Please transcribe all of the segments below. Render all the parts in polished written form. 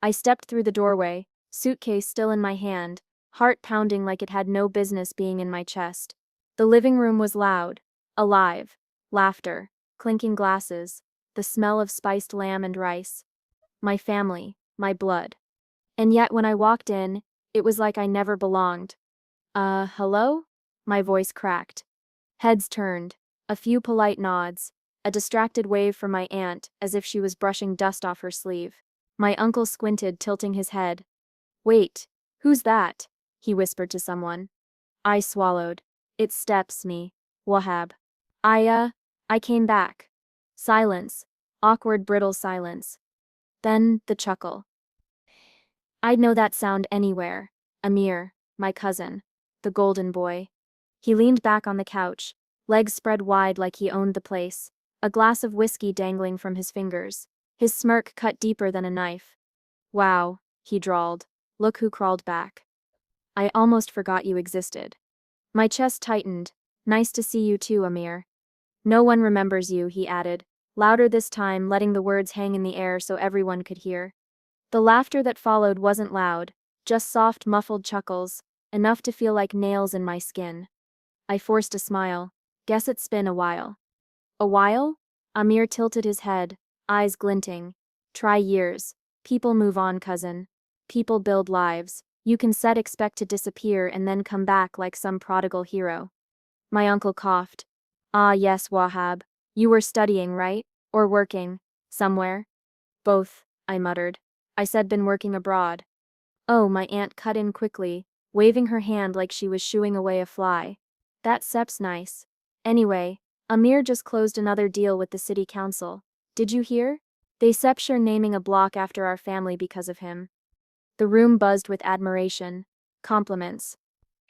I stepped through the doorway, suitcase still in my hand, heart pounding like it had no business being in my chest. The living room was loud, alive, laughter, clinking glasses, the smell of spiced lamb and rice. My family, my blood. And yet when I walked in, it was like I never belonged. Hello? My voice cracked. Heads turned, a few polite nods, a distracted wave from my aunt as if she was brushing dust off her sleeve. My uncle squinted, tilting his head. Wait, who's that? He whispered to someone. I swallowed. It's Steps, me. Wahab. I came back. Silence. Awkward, brittle silence. Then, the chuckle. I'd know that sound anywhere. Amir, my cousin. The golden boy. He leaned back on the couch, legs spread wide like he owned the place, a glass of whiskey dangling from his fingers. His smirk cut deeper than a knife. Wow, he drawled. Look who crawled back. I almost forgot you existed. My chest tightened. Nice to see you too, Amir. No one remembers you, he added, louder this time, letting the words hang in the air so everyone could hear. The laughter that followed wasn't loud, just soft, muffled chuckles, enough to feel like nails in my skin. I forced a smile. Guess it's been a while. A while? Amir tilted his head, eyes glinting. Try years. People move on, cousin. People build lives. You can expect to disappear and then come back like some prodigal hero. My uncle coughed. Ah yes, Wahab. You were studying, right? Or working? Somewhere? Both, I muttered. I said been working abroad. Oh, my aunt cut in quickly, waving her hand like she was shooing away a fly. That Sep's nice. Anyway, Amir just closed another deal with the city council. Did you hear? They sure naming a block after our family because of him. The room buzzed with admiration, compliments,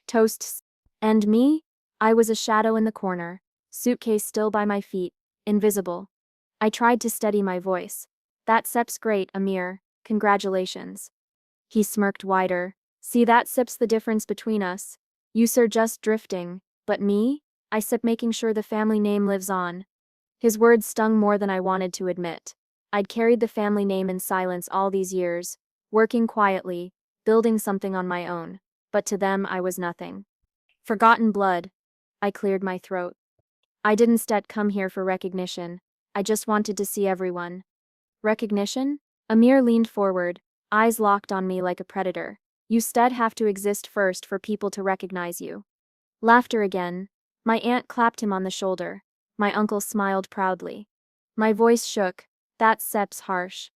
toasts. And me? I was a shadow in the corner, suitcase still by my feet, invisible. I tried to steady my voice. That Sep's great, Amir. Congratulations. He smirked wider. See, that Sep's the difference between us. You sir just drifting, but me? I sip making sure the family name lives on. His words stung more than I wanted to admit. I'd carried the family name in silence all these years, working quietly, building something on my own, but to them I was nothing. Forgotten blood. I cleared my throat. I didn't come here for recognition. I just wanted to see everyone. Recognition? Amir leaned forward, eyes locked on me like a predator. You have to exist first for people to recognize you. Laughter again. My aunt clapped him on the shoulder. My uncle smiled proudly. My voice shook. That's Sep's harsh.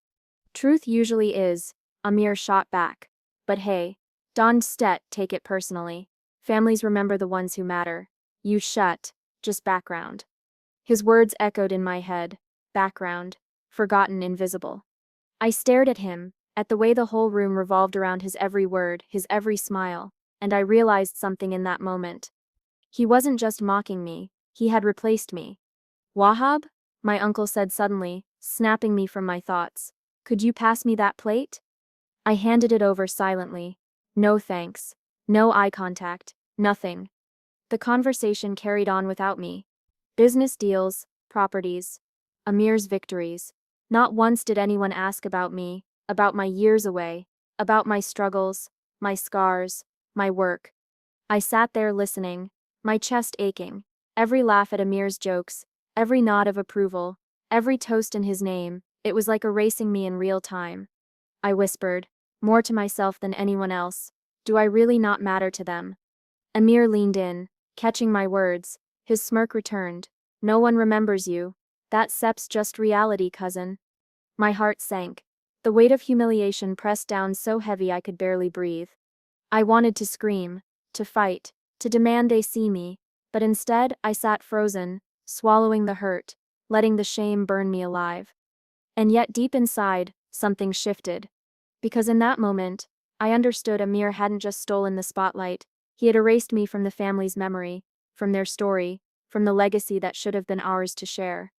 Truth usually is, Amir shot back. But hey, don't take it personally. Families remember the ones who matter. You just background. His words echoed in my head. Background. Forgotten, invisible. I stared at him, at the way the whole room revolved around his every word, his every smile, and I realized something in that moment. He wasn't just mocking me, he had replaced me. Wahab? My uncle said suddenly, snapping me from my thoughts. Could you pass me that plate? I handed it over silently. No thanks. No eye contact. Nothing. The conversation carried on without me. Business deals, properties, Amir's victories. Not once did anyone ask about me, about my years away, about my struggles, my scars, my work. I sat there listening, my chest aching, every laugh at Amir's jokes, every nod of approval, every toast in his name. It was like erasing me in real time. I whispered, more to myself than anyone else, do I really not matter to them? Amir leaned in, catching my words, his smirk returned. No one remembers you. That Sep's just reality, cousin. My heart sank. The weight of humiliation pressed down so heavy I could barely breathe. I wanted to scream, to fight, to demand they see me, but instead I sat frozen, swallowing the hurt, letting the shame burn me alive. And yet deep inside, something shifted. Because in that moment, I understood Amir hadn't just stolen the spotlight, he had erased me from the family's memory, from their story, from the legacy that should have been ours to share.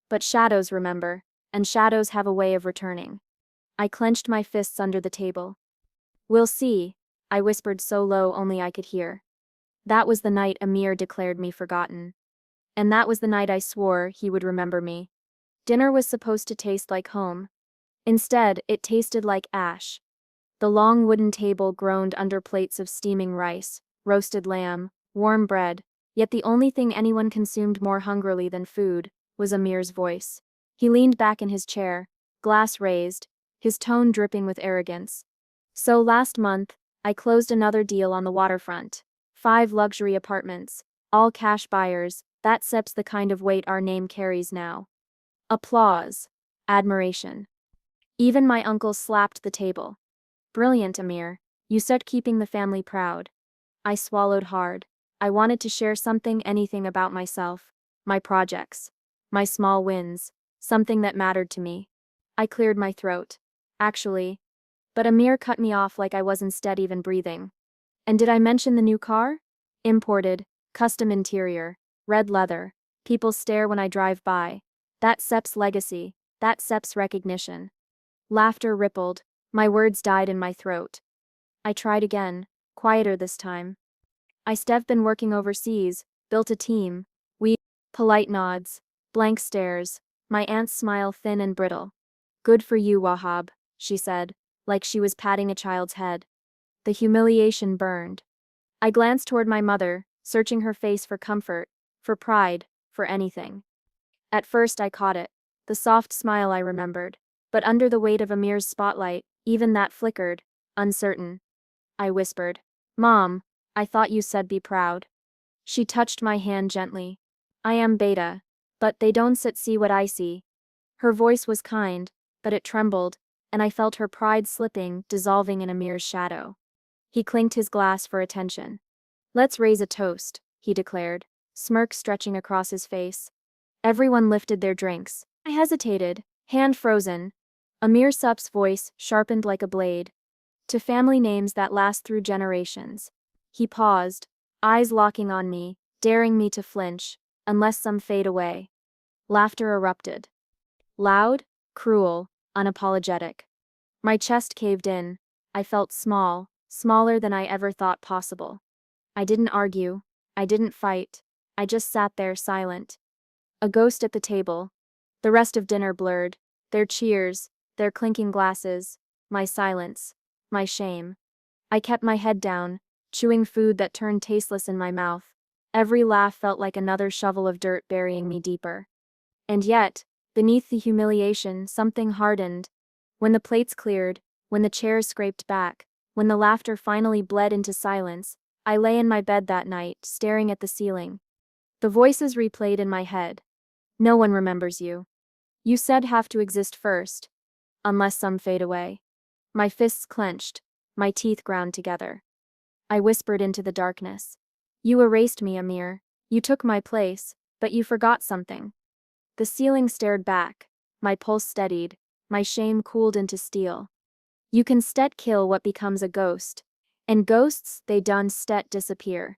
But shadows remember, and shadows have a way of returning. I clenched my fists under the table. We'll see, I whispered so low only I could hear. That was the night Amir declared me forgotten. And that was the night I swore he would remember me. Dinner was supposed to taste like home. Instead, it tasted like ash. The long wooden table groaned under plates of steaming rice, roasted lamb, warm bread, yet the only thing anyone consumed more hungrily than food was Amir's voice. He leaned back in his chair, glass raised, his tone dripping with arrogance. So last month, I closed another deal on the waterfront. 5 luxury apartments, all cash buyers, that sets the kind of weight our name carries now. Applause. Admiration. Even my uncle slapped the table. Brilliant, Amir. You said keeping the family proud. I swallowed hard. I wanted to share something, anything about myself, my projects, my small wins, something that mattered to me. I cleared my throat. Actually, but Amir cut me off like I was instead even breathing. And did I mention the new car? Imported, custom interior, red leather. People stare when I drive by. That's Sep's legacy, that's Sep's recognition. Laughter rippled, my words died in my throat. I tried again, quieter this time. I've been working overseas, built a team. Polite nods, blank stares, my aunt's smile thin and brittle. Good for you, Wahab, she said, like she was patting a child's head. The humiliation burned. I glanced toward my mother, searching her face for comfort, for pride, for anything. At first I caught it, the soft smile I remembered, but under the weight of Amir's spotlight, even that flickered, uncertain. I whispered, Mom, I thought you said be proud. She touched my hand gently. I am Beta, but they don't see what I see. Her voice was kind, but it trembled, and I felt her pride slipping, dissolving in Amir's shadow. He clinked his glass for attention. Let's raise a toast, he declared, smirk stretching across his face. Everyone lifted their drinks. I hesitated, hand frozen. Amir Sup's voice sharpened like a blade. To family names that last through generations. He paused, eyes locking on me, daring me to flinch, unless some fade away. Laughter erupted. Loud, cruel, unapologetic. My chest caved in. I felt small, smaller than I ever thought possible. I didn't argue. I didn't fight. I just sat there silent. A ghost at the table. The rest of dinner blurred. Their cheers, their clinking glasses, my silence, my shame. I kept my head down, chewing food that turned tasteless in my mouth. Every laugh felt like another shovel of dirt burying me deeper. And yet, beneath the humiliation, something hardened. When the plates cleared, when the chairs scraped back, when the laughter finally bled into silence, I lay in my bed that night, staring at the ceiling. The voices replayed in my head. No one remembers you. You said have to exist first, unless some fade away. My fists clenched, my teeth ground together. I whispered into the darkness. You erased me, Amir. You took my place, but you forgot something. The ceiling stared back, my pulse steadied, my shame cooled into steel. You can kill what becomes a ghost, and ghosts they done disappear.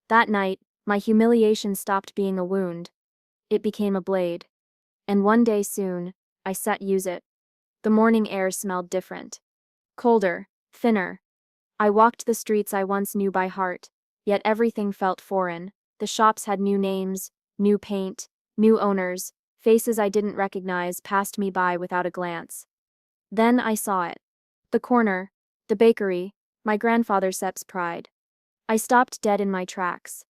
That night, my humiliation stopped being a wound. It became a blade. And one day soon, I use it. The morning air smelled different. Colder, thinner. I walked the streets I once knew by heart, yet everything felt foreign. The shops had new names, new paint, new owners, faces I didn't recognize passed me by without a glance. Then I saw it. The corner, the bakery, my grandfather Sep's pride. I stopped dead in my tracks.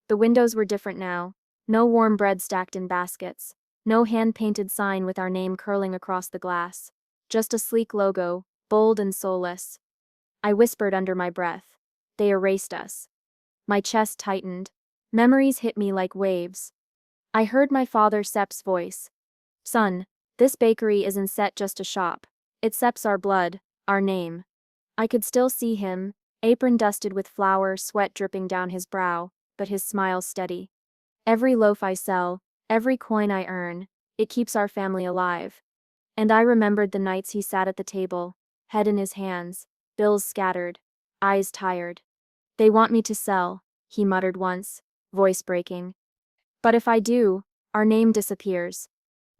The windows were different now, no warm bread stacked in baskets, no hand-painted sign with our name curling across the glass. Just a sleek logo, bold and soulless. I whispered under my breath. They erased us. My chest tightened. Memories hit me like waves. I heard my father Sep's voice. Son, this bakery isn't just a shop. It Sep's our blood, our name. I could still see him, apron dusted with flour, sweat dripping down his brow, but his smile steady. Every loaf I sell, every coin I earn, it keeps our family alive. And I remembered the nights he sat at the table, head in his hands, bills scattered, eyes tired. They want me to sell, he muttered once, voice breaking. But if I do, our name disappears.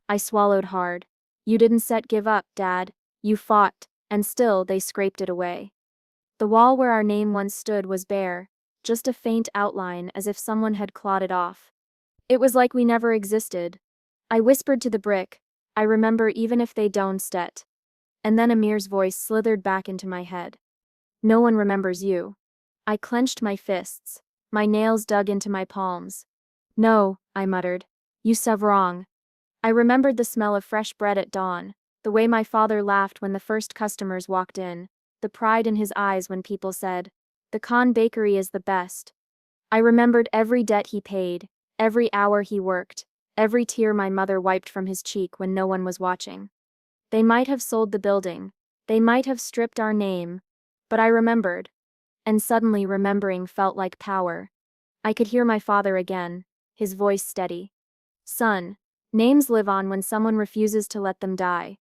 I swallowed hard. You didn't give up, Dad. You fought, and still they scraped it away. The wall where our name once stood was bare, just a faint outline as if someone had clawed it off. It was like we never existed. I whispered to the brick, I remember even if they don't. And then Amir's voice slithered back into my head. No one remembers you. I clenched my fists. My nails dug into my palms. No, I muttered. You said wrong. I remembered the smell of fresh bread at dawn, the way my father laughed when the first customers walked in, the pride in his eyes when people said, "The Khan bakery is the best." I remembered every debt he paid, every hour he worked, every tear my mother wiped from his cheek when no one was watching. They might have sold the building, they might have stripped our name, but I remembered, and suddenly remembering felt like power. I could hear my father again, his voice steady. Son, names live on when someone refuses to let them die.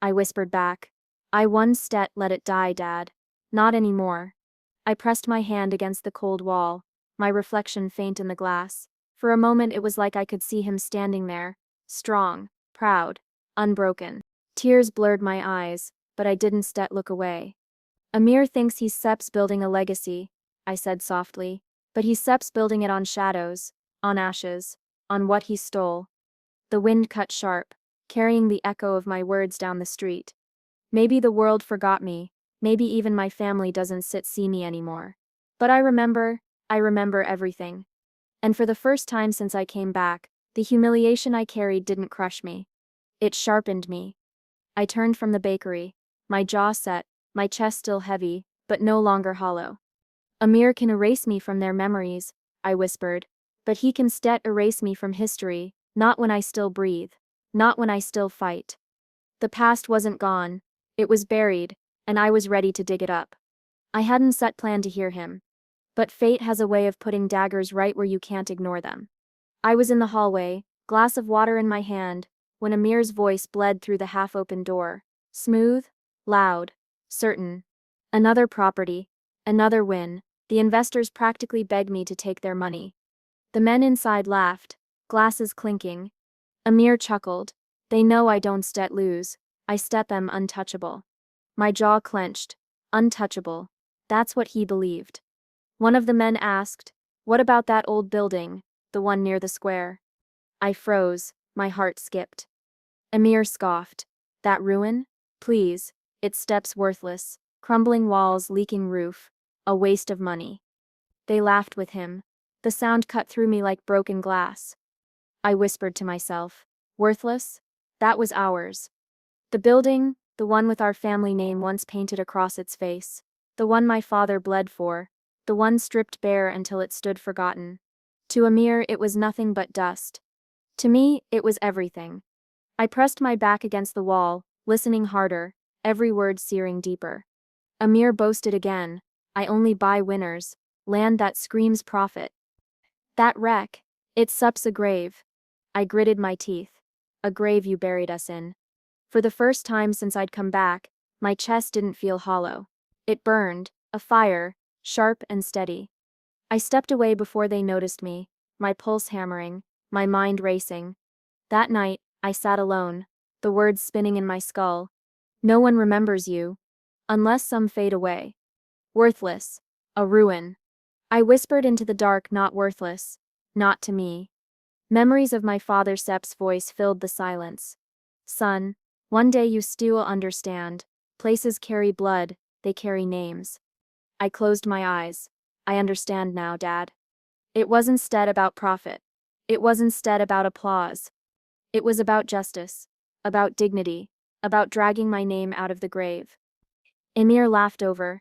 I whispered back. I once let it die, Dad. Not anymore. I pressed my hand against the cold wall, my reflection faint in the glass. For a moment it was like I could see him standing there, strong, proud, unbroken. Tears blurred my eyes, but I didn't look away. Amir thinks he's building a legacy, I said softly, but he's building it on shadows, on ashes, on what he stole. The wind cut sharp, carrying the echo of my words down the street. Maybe the world forgot me, maybe even my family doesn't see me anymore. But I remember everything. And for the first time since I came back, the humiliation I carried didn't crush me. It sharpened me. I turned from the bakery, my jaw set, my chest still heavy, but no longer hollow. Amir can erase me from their memories, I whispered, but he can erase me from history, not when I still breathe, not when I still fight. The past wasn't gone, it was buried, and I was ready to dig it up. I hadn't planned to hear him. But fate has a way of putting daggers right where you can't ignore them. I was in the hallway, glass of water in my hand, when Amir's voice bled through the half-open door. Smooth, loud, certain. Another property, another win. The investors practically begged me to take their money. The men inside laughed, glasses clinking. Amir chuckled. They know I don't lose. I am untouchable. My jaw clenched. Untouchable. That's what he believed. One of the men asked, "What about that old building, the one near the square?" I froze, my heart skipped. Amir scoffed. That ruin? Please, its steps worthless, crumbling walls, leaking roof, a waste of money. They laughed with him. The sound cut through me like broken glass. I whispered to myself, worthless? That was ours. The building, the one with our family name once painted across its face, the one my father bled for, the one stripped bare until it stood forgotten. To Amir it was nothing but dust. To me, it was everything. I pressed my back against the wall, listening harder, every word searing deeper. Amir boasted again, I only buy winners, land that screams profit. That wreck, it's a grave. I gritted my teeth. A grave you buried us in. For the first time since I'd come back, my chest didn't feel hollow. It burned, a fire, sharp and steady. I stepped away before they noticed me, my pulse hammering, my mind racing. That night, I sat alone, the words spinning in my skull. No one remembers you. Unless some fade away. Worthless. A ruin. I whispered into the dark, not worthless. Not to me. Memories of my father Sep's voice filled the silence. Son, one day you still understand. Places carry blood, they carry names. I closed my eyes. I understand now, Dad. It was instead about profit. It was instead about applause. It was about justice, about dignity, about dragging my name out of the grave. Emir laughed over.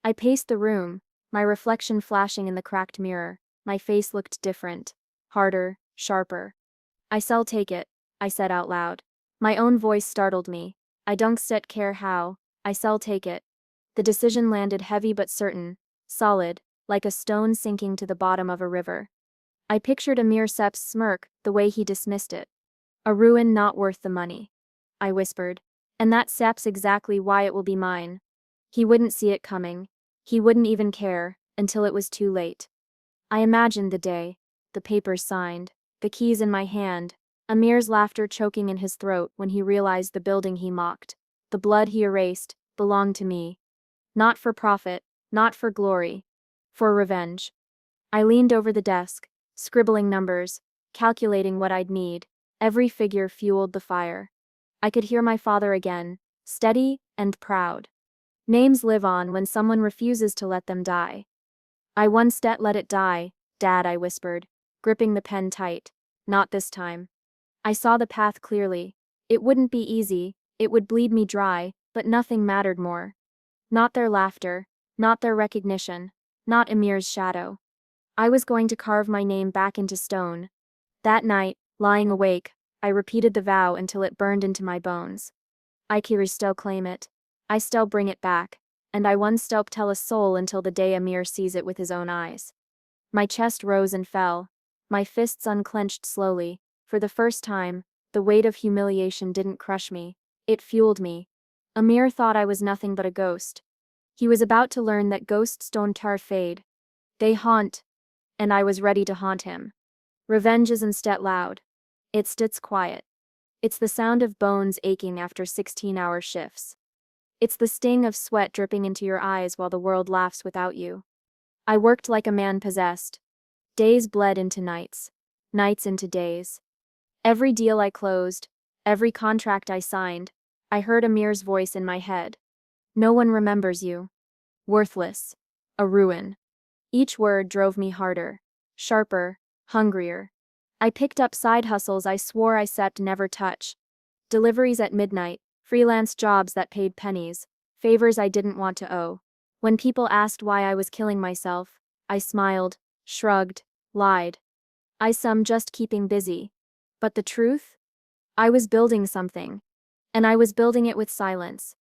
I paced the room, my reflection flashing in the cracked mirror. My face looked different, harder, sharper. I shall take it, I said out loud. My own voice startled me. I don't care how, I shall take it. The decision landed heavy but certain, solid, like a stone sinking to the bottom of a river. I pictured Amir Sep's smirk, the way he dismissed it. A ruin not worth the money. I whispered. And that Sep's exactly why it will be mine. He wouldn't see it coming. He wouldn't even care, until it was too late. I imagined the day, the papers signed, the keys in my hand, Amir's laughter choking in his throat when he realized the building he mocked, the blood he erased, belonged to me. Not for profit, not for glory. For revenge. I leaned over the desk, scribbling numbers, calculating what I'd need. Every figure fueled the fire. I could hear my father again, steady, and proud. Names live on when someone refuses to let them die. I once let it die, Dad, I whispered, gripping the pen tight. Not this time. I saw the path clearly. It wouldn't be easy, it would bleed me dry, but nothing mattered more. Not their laughter, not their recognition, not Amir's shadow. I was going to carve my name back into stone. That night, lying awake, I repeated the vow until it burned into my bones. I can still claim it. I still bring it back, and I one still tell a soul until the day Amir sees it with his own eyes. My chest rose and fell. My fists unclenched slowly. For the first time, the weight of humiliation didn't crush me. It fueled me. Amir thought I was nothing but a ghost. He was about to learn that ghosts don't fade. They haunt, and I was ready to haunt him. Revenge isn't loud. It's quiet. It's the sound of bones aching after 16-hour shifts. It's the sting of sweat dripping into your eyes while the world laughs without you. I worked like a man possessed. Days bled into nights. Nights into days. Every deal I closed, every contract I signed, I heard Amir's voice in my head. No one remembers you. Worthless. A ruin. Each word drove me harder. Sharper. Hungrier. I picked up side hustles I swore I sept never touch. Deliveries at midnight, freelance jobs that paid pennies, favors I didn't want to owe. When people asked why I was killing myself, I smiled, shrugged, lied. Just keeping busy. But the truth? I was building something. And I was building it with silence.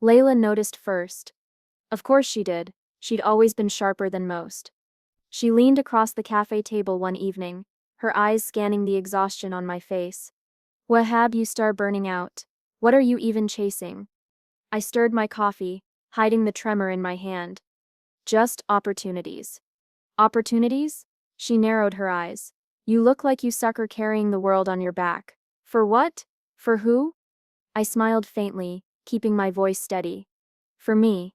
Layla noticed first. Of course she did. She'd always been sharper than most. She leaned across the cafe table one evening, her eyes scanning the exhaustion on my face. Wahab, you start burning out. What are you even chasing? I stirred my coffee, hiding the tremor in my hand. Just opportunities. Opportunities? She narrowed her eyes. You look like you sucker carrying the world on your back. For what? For who? I smiled faintly, keeping my voice steady. For me.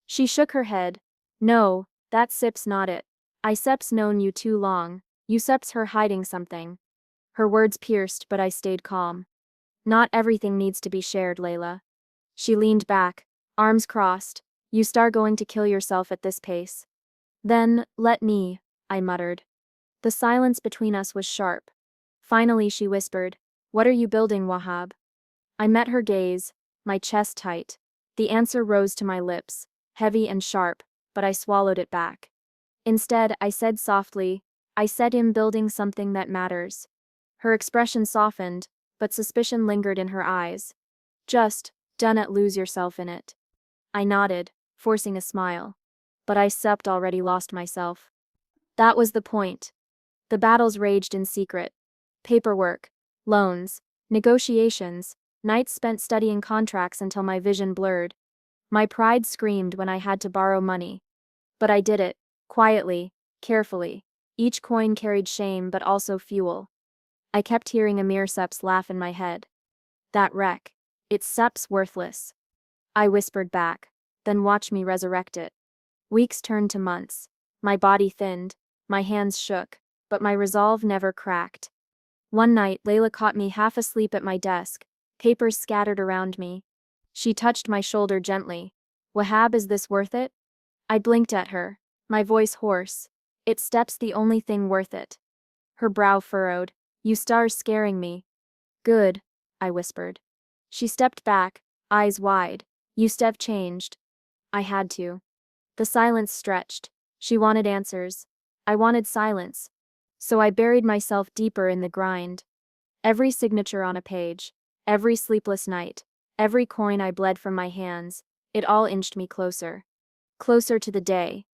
She shook her head. No, that sip's not it. I sep's known you too long. You sep's her hiding something. Her words pierced, but I stayed calm. Not everything needs to be shared, Layla. She leaned back, arms crossed. You start going to kill yourself at this pace. Then, let me, I muttered. The silence between us was sharp. Finally she whispered, what are you building, Wahab? I met her gaze, my chest tight. The answer rose to my lips, heavy and sharp, but I swallowed it back. Instead, I said softly, I said I'm building something that matters. Her expression softened, but suspicion lingered in her eyes. Just, done at lose yourself in it. I nodded, forcing a smile. But I sept already lost myself. That was the point. The battles raged in secret. Paperwork, loans, negotiations, nights spent studying contracts until my vision blurred. My pride screamed when I had to borrow money. But I did it, quietly, carefully. Each coin carried shame but also fuel. I kept hearing Amir Sep's laugh in my head. That wreck. It's Sep's worthless. I whispered back, then watch me resurrect it. Weeks turned to months. My body thinned, my hands shook, but my resolve never cracked. One night, Layla caught me half asleep at my desk, papers scattered around me. She touched my shoulder gently. Wahab, is this worth it? I blinked at her, my voice hoarse. It's Step's the only thing worth it. Her brow furrowed. You stars scaring me. Good, I whispered. She stepped back, eyes wide. You step changed. I had to. The silence stretched. She wanted answers. I wanted silence. So I buried myself deeper in the grind. Every signature on a page, every sleepless night, every coin I bled from my hands, it all inched me closer. Closer to the day.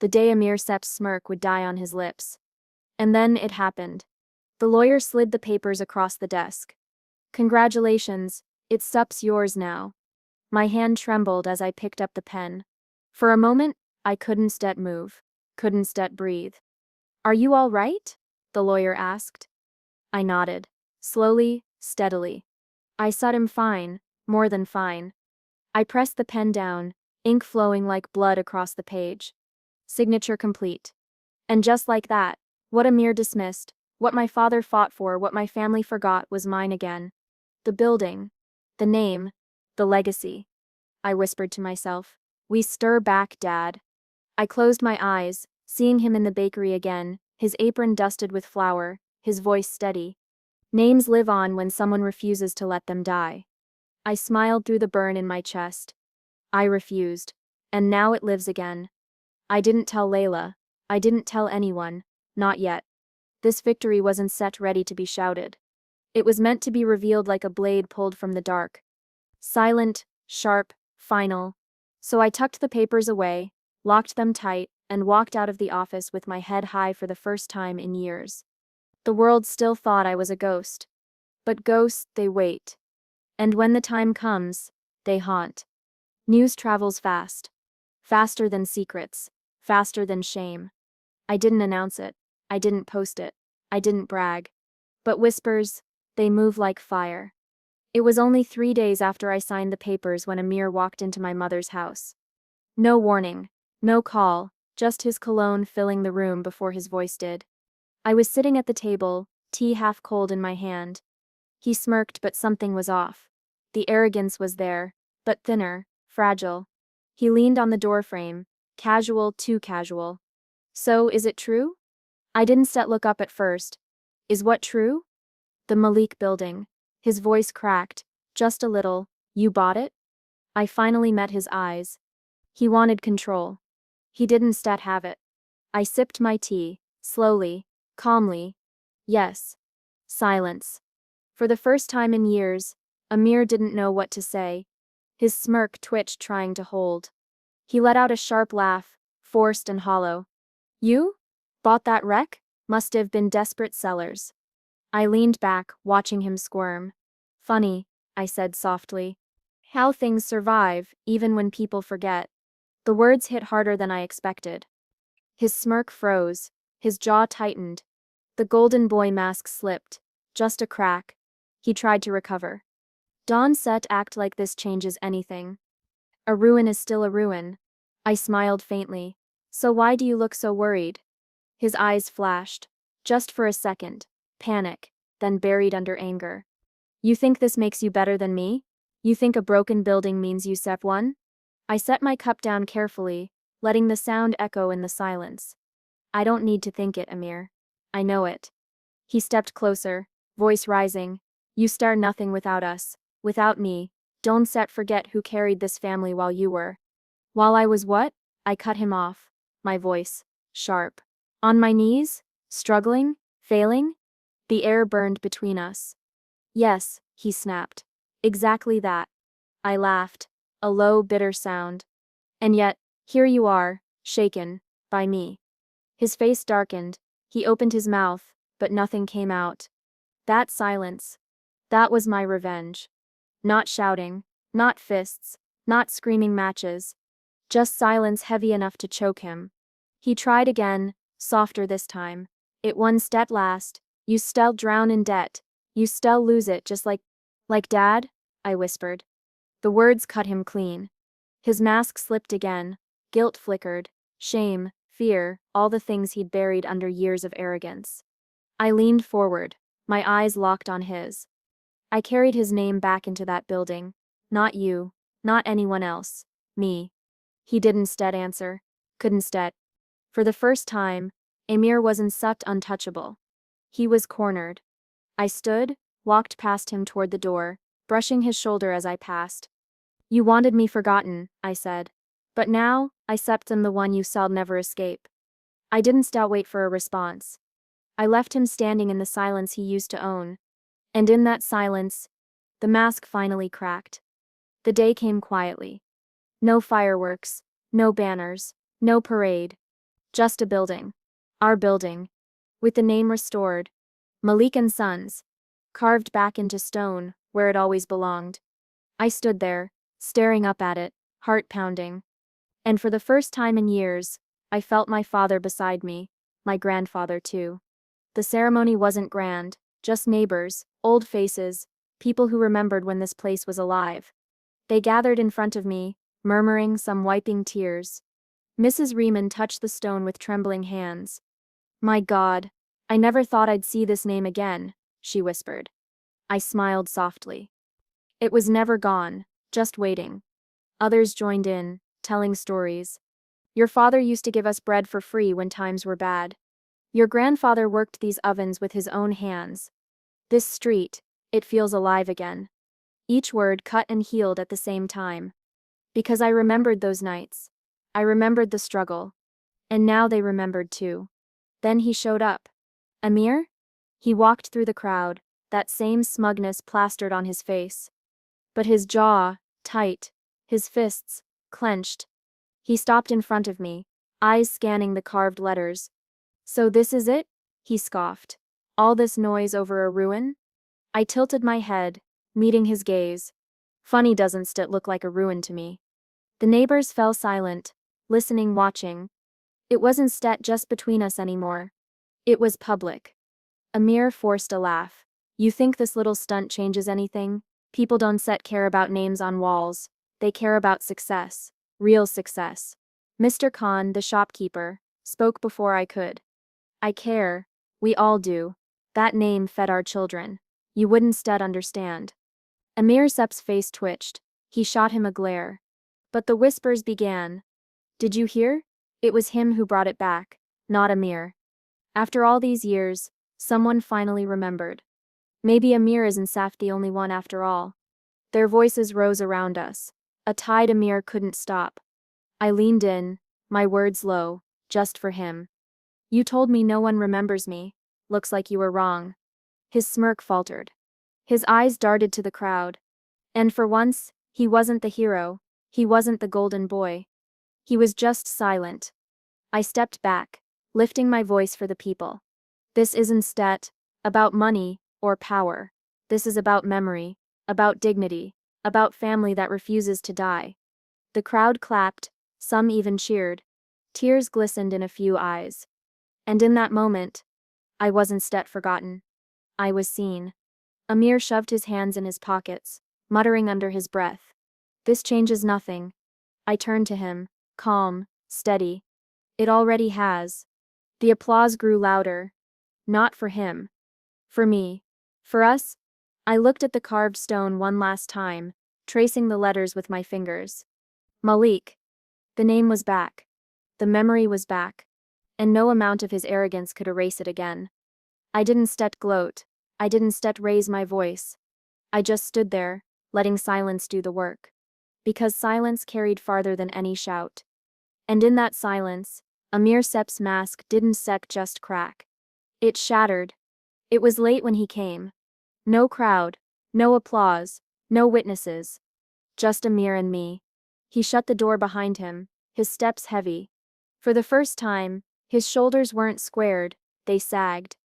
The day Amir Sep's smirk would die on his lips. And then it happened. The lawyer slid the papers across the desk. Congratulations, it's Sep's yours now. My hand trembled as I picked up the pen. For a moment, I couldn't move, couldn't breathe. Are you all right? The lawyer asked. I nodded. Slowly, steadily. I said I'm fine, more than fine. I pressed the pen down, ink flowing like blood across the page. Signature complete. And just like that, what Amir dismissed, what my father fought for, what my family forgot was mine again. The building. The name. The legacy. I whispered to myself. We stir back, Dad. I closed my eyes, seeing him in the bakery again, his apron dusted with flour, his voice steady. Names live on when someone refuses to let them die. I smiled through the burn in my chest. I refused. And now it lives again. I didn't tell Layla. I didn't tell anyone. Not yet. This victory wasn't set ready to be shouted. It was meant to be revealed like a blade pulled from the dark. Silent, sharp, final. So I tucked the papers away, locked them tight, and walked out of the office with my head high for the first time in years. The world still thought I was a ghost. But ghosts, they wait. And when the time comes, they haunt. News travels fast. Faster than secrets. Faster than shame. I didn't announce it. I didn't post it. I didn't brag. But whispers, they move like fire. It was only 3 days after I signed the papers when Amir walked into my mother's house. No warning. No call. Just his cologne filling the room before his voice did. I was sitting at the table, tea half cold in my hand. He smirked, but something was off. The arrogance was there, but thinner, fragile. He leaned on the doorframe, casual, too casual. So, is it true? I didn't look up at first. Is what true? The Malik building. His voice cracked, just a little. You bought it? I finally met his eyes. He wanted control. He didn't have it. I sipped my tea, slowly, calmly. Yes. Silence. For the first time in years, Amir didn't know what to say. His smirk twitched, trying to hold. He let out a sharp laugh, forced and hollow. You? Bought that wreck? Must have been desperate sellers. I leaned back, watching him squirm. Funny, I said softly. How things survive, even when people forget. The words hit harder than I expected. His smirk froze, his jaw tightened. The golden boy mask slipped, just a crack. He tried to recover. Don't act like this changes anything. A ruin is still a ruin. I smiled faintly. So why do you look so worried? His eyes flashed. Just for a second. Panic, then buried under anger. You think this makes you better than me? You think a broken building means you one? I set my cup down carefully, letting the sound echo in the silence. I don't need to think it, Amir. I know it. He stepped closer, voice rising. You stare nothing without us, without me. Don't forget who carried this family while you were. While I was what? I cut him off, my voice sharp. On my knees? Struggling? Failing? The air burned between us. Yes, he snapped. Exactly that. I laughed, a low, bitter sound. And yet, here you are, shaken, by me. His face darkened, he opened his mouth, but nothing came out. That silence. That was my revenge. Not shouting, not fists, not screaming matches. Just silence heavy enough to choke him. He tried again, softer this time. It won at last. You still drown in debt. You still lose it just like Dad? I whispered. The words cut him clean. His mask slipped again. Guilt flickered. Shame, fear, all the things he'd buried under years of arrogance. I leaned forward, my eyes locked on his. I carried his name back into that building. Not you. Not anyone else. Me. He didn't answer. Couldn't. For the first time, Amir wasn't untouchable. He was cornered. I stood, walked past him toward the door, brushing his shoulder as I passed. You wanted me forgotten, I said. But now, I am the one you shall never escape. I didn't wait for a response. I left him standing in the silence he used to own. And in that silence, the mask finally cracked. The day came quietly. No fireworks, no banners, no parade. Just a building. Our building. With the name restored. Malik and Sons. Carved back into stone, where it always belonged. I stood there, staring up at it, heart pounding. And for the first time in years, I felt my father beside me, my grandfather too. The ceremony wasn't grand, just neighbors, old faces, people who remembered when this place was alive. They gathered in front of me, murmuring, some wiping tears. Mrs. Riemann touched the stone with trembling hands. My God, I never thought I'd see this name again, she whispered. I smiled softly. It was never gone, just waiting. Others joined in, telling stories. Your father used to give us bread for free when times were bad. Your grandfather worked these ovens with his own hands. This street, it feels alive again. Each word cut and healed at the same time. Because I remembered those nights. I remembered the struggle. And now they remembered too. Then he showed up. Amir? He walked through the crowd, that same smugness plastered on his face. But his jaw, tight, his fists, clenched. He stopped in front of me, eyes scanning the carved letters. So this is it? He scoffed. All this noise over a ruin? I tilted my head, meeting his gaze. Funny doesn't it look like a ruin to me? The neighbors fell silent, listening, watching. It wasn't just between us anymore. It was public. Amir forced a laugh. You think this little stunt changes anything? People don't care about names on walls. They care about success. Real success. Mr. Khan, the shopkeeper, spoke before I could. I care. We all do. That name fed our children. You wouldn't understand. Amir Sep's face twitched. He shot him a glare. But the whispers began. Did you hear? It was him who brought it back, not Amir. After all these years, someone finally remembered. Maybe Amir isn't the only one after all. Their voices rose around us. A tide Amir couldn't stop. I leaned in, my words low, just for him. You told me no one remembers me. Looks like you were wrong. His smirk faltered. His eyes darted to the crowd. And for once, he wasn't the hero. He wasn't the golden boy. He was just silent. I stepped back, lifting my voice for the people. This isn't about money or power. This is about memory, about dignity, about family that refuses to die. The crowd clapped, some even cheered. Tears glistened in a few eyes. And in that moment, I wasn't forgotten. I was seen. Amir shoved his hands in his pockets, muttering under his breath. This changes nothing. I turned to him, calm, steady. It already has. The applause grew louder. Not for him. For me. For us. I looked at the carved stone one last time, tracing the letters with my fingers. Malik. The name was back. The memory was back. And no amount of his arrogance could erase it again. I didn't gloat. I didn't raise my voice. I just stood there, letting silence do the work. Because silence carried farther than any shout. And in that silence, Amir Sep's mask didn't just crack. It shattered. It was late when he came. No crowd, no applause, no witnesses. Just Amir and me. He shut the door behind him, his steps heavy. For the first time, his shoulders weren't squared, they sagged.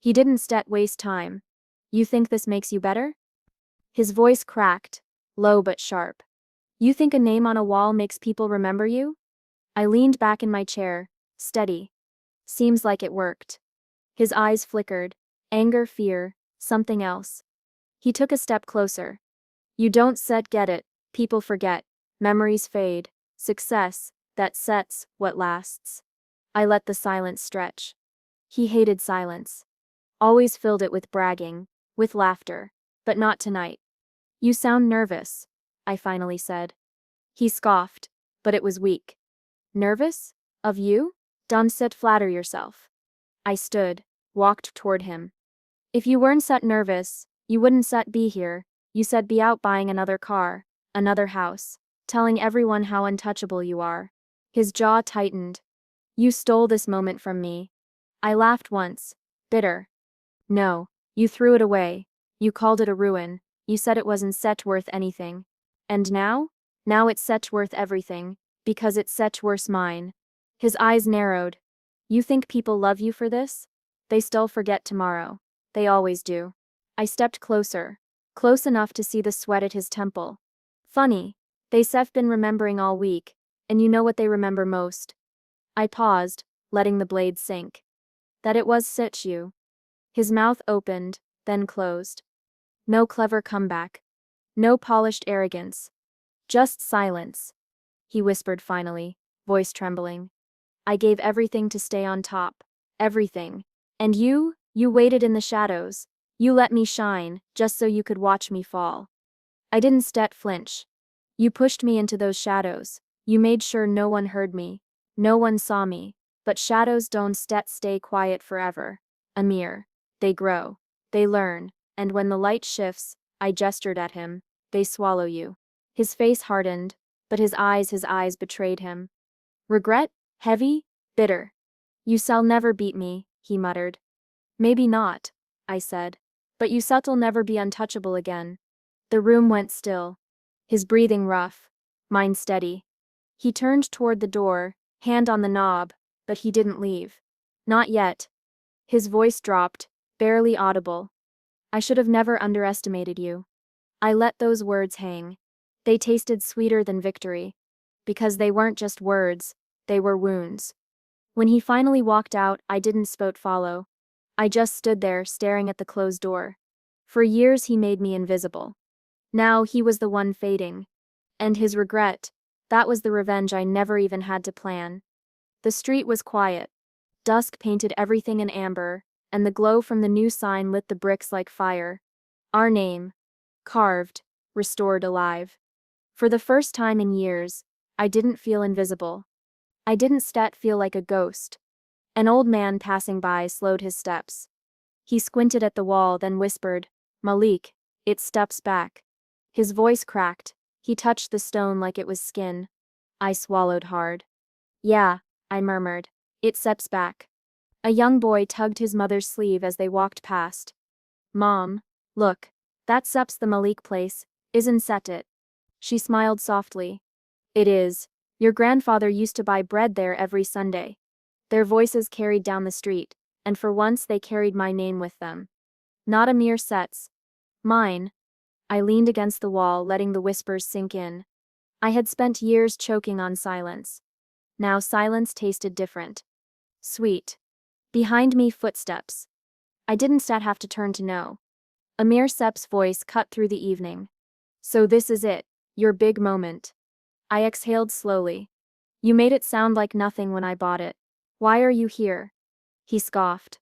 He didn't waste time. You think this makes you better? His voice cracked, low but sharp. You think a name on a wall makes people remember you? I leaned back in my chair, steady. Seems like it worked. His eyes flickered, anger, fear, something else. He took a step closer. You don't get it, people forget, memories fade, success, that sets what lasts. I let the silence stretch. He hated silence. Always filled it with bragging, with laughter, but not tonight. You sound nervous, I finally said. He scoffed, but it was weak. Nervous? Of you? Don't flatter yourself. I stood, walked toward him. If you weren't nervous, you wouldn't be here. You be out buying another car, another house, telling everyone how untouchable you are. His jaw tightened. You stole this moment from me. I laughed once, bitter. No, you threw it away. You called it a ruin. You said it wasn't worth anything. And now? Now it's worth everything, because it's worth mine. His eyes narrowed. You think people love you for this? They still forget tomorrow. They always do. I stepped closer, close enough to see the sweat at his temple. Funny, they've been remembering all week, and you know what they remember most? I paused, letting the blade sink. That it was you. His mouth opened, then closed. No clever comeback. No polished arrogance. Just silence. He whispered finally, voice trembling. I gave everything to stay on top. Everything. And you waited in the shadows. You let me shine, just so you could watch me fall. I didn't flinch. You pushed me into those shadows. You made sure no one heard me. No one saw me. But shadows don't stay quiet forever. Amir. They grow. They learn. And when the light shifts, I gestured at him, they swallow you. His face hardened, but his eyes betrayed him. Regret? Heavy? Bitter. You shall never beat me, he muttered. Maybe not, I said. But you shall never be untouchable again. The room went still. His breathing rough. Mine steady. He turned toward the door, hand on the knob, but he didn't leave. Not yet. His voice dropped, barely audible. I should have never underestimated you. I let those words hang. They tasted sweeter than victory. Because they weren't just words, they were wounds. When he finally walked out, I didn't follow. I just stood there, staring at the closed door. For years he made me invisible. Now he was the one fading. And his regret, that was the revenge I never even had to plan. The street was quiet. Dusk painted everything in amber, and the glow from the new sign lit the bricks like fire. Our name. Carved, restored alive. For the first time in years, I didn't feel invisible. I didn't feel like a ghost. An old man passing by slowed his steps. He squinted at the wall, then whispered, Malik, it steps back. His voice cracked. He touched the stone like it was skin. I swallowed hard. Yeah, I murmured. It steps back. A young boy tugged his mother's sleeve as they walked past. Mom, look, that steps the Malik place, isn't it? She smiled softly. It is. Your grandfather used to buy bread there every Sunday. Their voices carried down the street, and for once they carried my name with them. Not a mere set's. Mine. I leaned against the wall, letting the whispers sink in. I had spent years choking on silence. Now silence tasted different. Sweet. Behind me, footsteps. I didn't have to turn to know. Amir Sep's voice cut through the evening. So this is it, your big moment. I exhaled slowly. You made it sound like nothing when I bought it. Why are you here? He scoffed.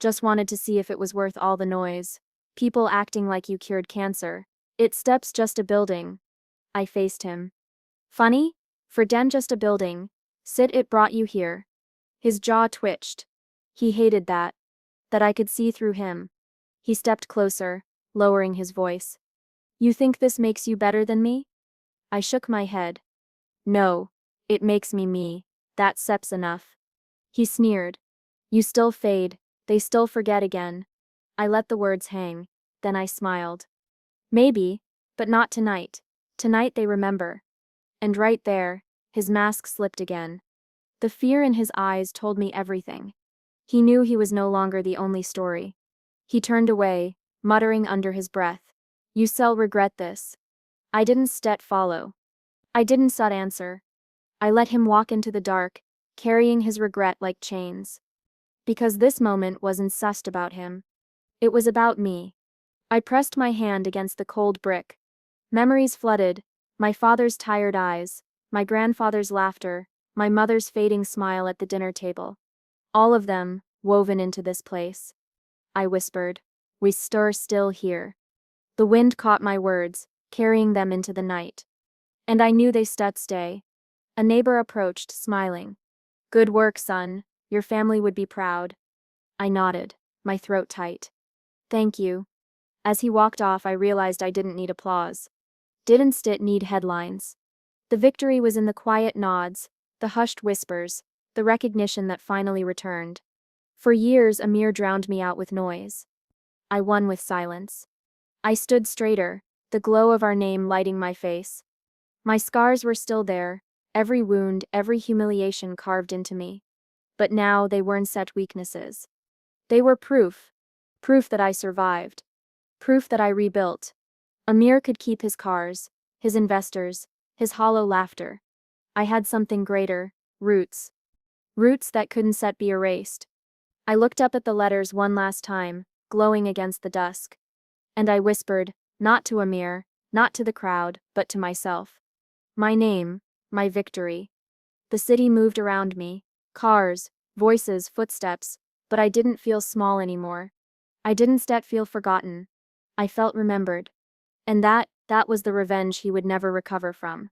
Just wanted to see if it was worth all the noise. People acting like you cured cancer. It steps just a building. I faced him. Funny? For den just a building. Sit it brought you here. His jaw twitched. He hated that. That I could see through him. He stepped closer, lowering his voice. You think this makes you better than me? I shook my head. No. It makes me me. That sep's enough. He sneered. You still fade. They still forget again. I let the words hang. Then I smiled. Maybe, but not tonight. Tonight they remember. And right there, his mask slipped again. The fear in his eyes told me everything. He knew he was no longer the only story. He turned away, muttering under his breath. You shall regret this. I didn't follow. I didn't answer. I let him walk into the dark, carrying his regret like chains. Because this moment wasn't about him. It was about me. I pressed my hand against the cold brick. Memories flooded, my father's tired eyes, my grandfather's laughter, my mother's fading smile at the dinner table. All of them, woven into this place. I whispered, we stir still here. The wind caught my words, carrying them into the night. And I knew they stay. A neighbor approached, smiling. Good work, son. Your family would be proud. I nodded, my throat tight. Thank you. As he walked off, I realized I didn't need applause. Didn't need headlines. The victory was in the quiet nods, the hushed whispers, the recognition that finally returned. For years, Amir drowned me out with noise. I won with silence. I stood straighter, the glow of our name lighting my face. My scars were still there, every wound, every humiliation carved into me. But now they weren't weaknesses. They were proof. Proof that I survived. Proof that I rebuilt. Amir could keep his cars, his investors, his hollow laughter. I had something greater, roots. Roots that couldn't be erased. I looked up at the letters one last time, glowing against the dusk. And I whispered, not to Amir, not to the crowd, but to myself. My name, my victory. The city moved around me. Cars, voices, footsteps, but I didn't feel small anymore. I didn't feel forgotten. I felt remembered. And that, That was the revenge he would never recover from.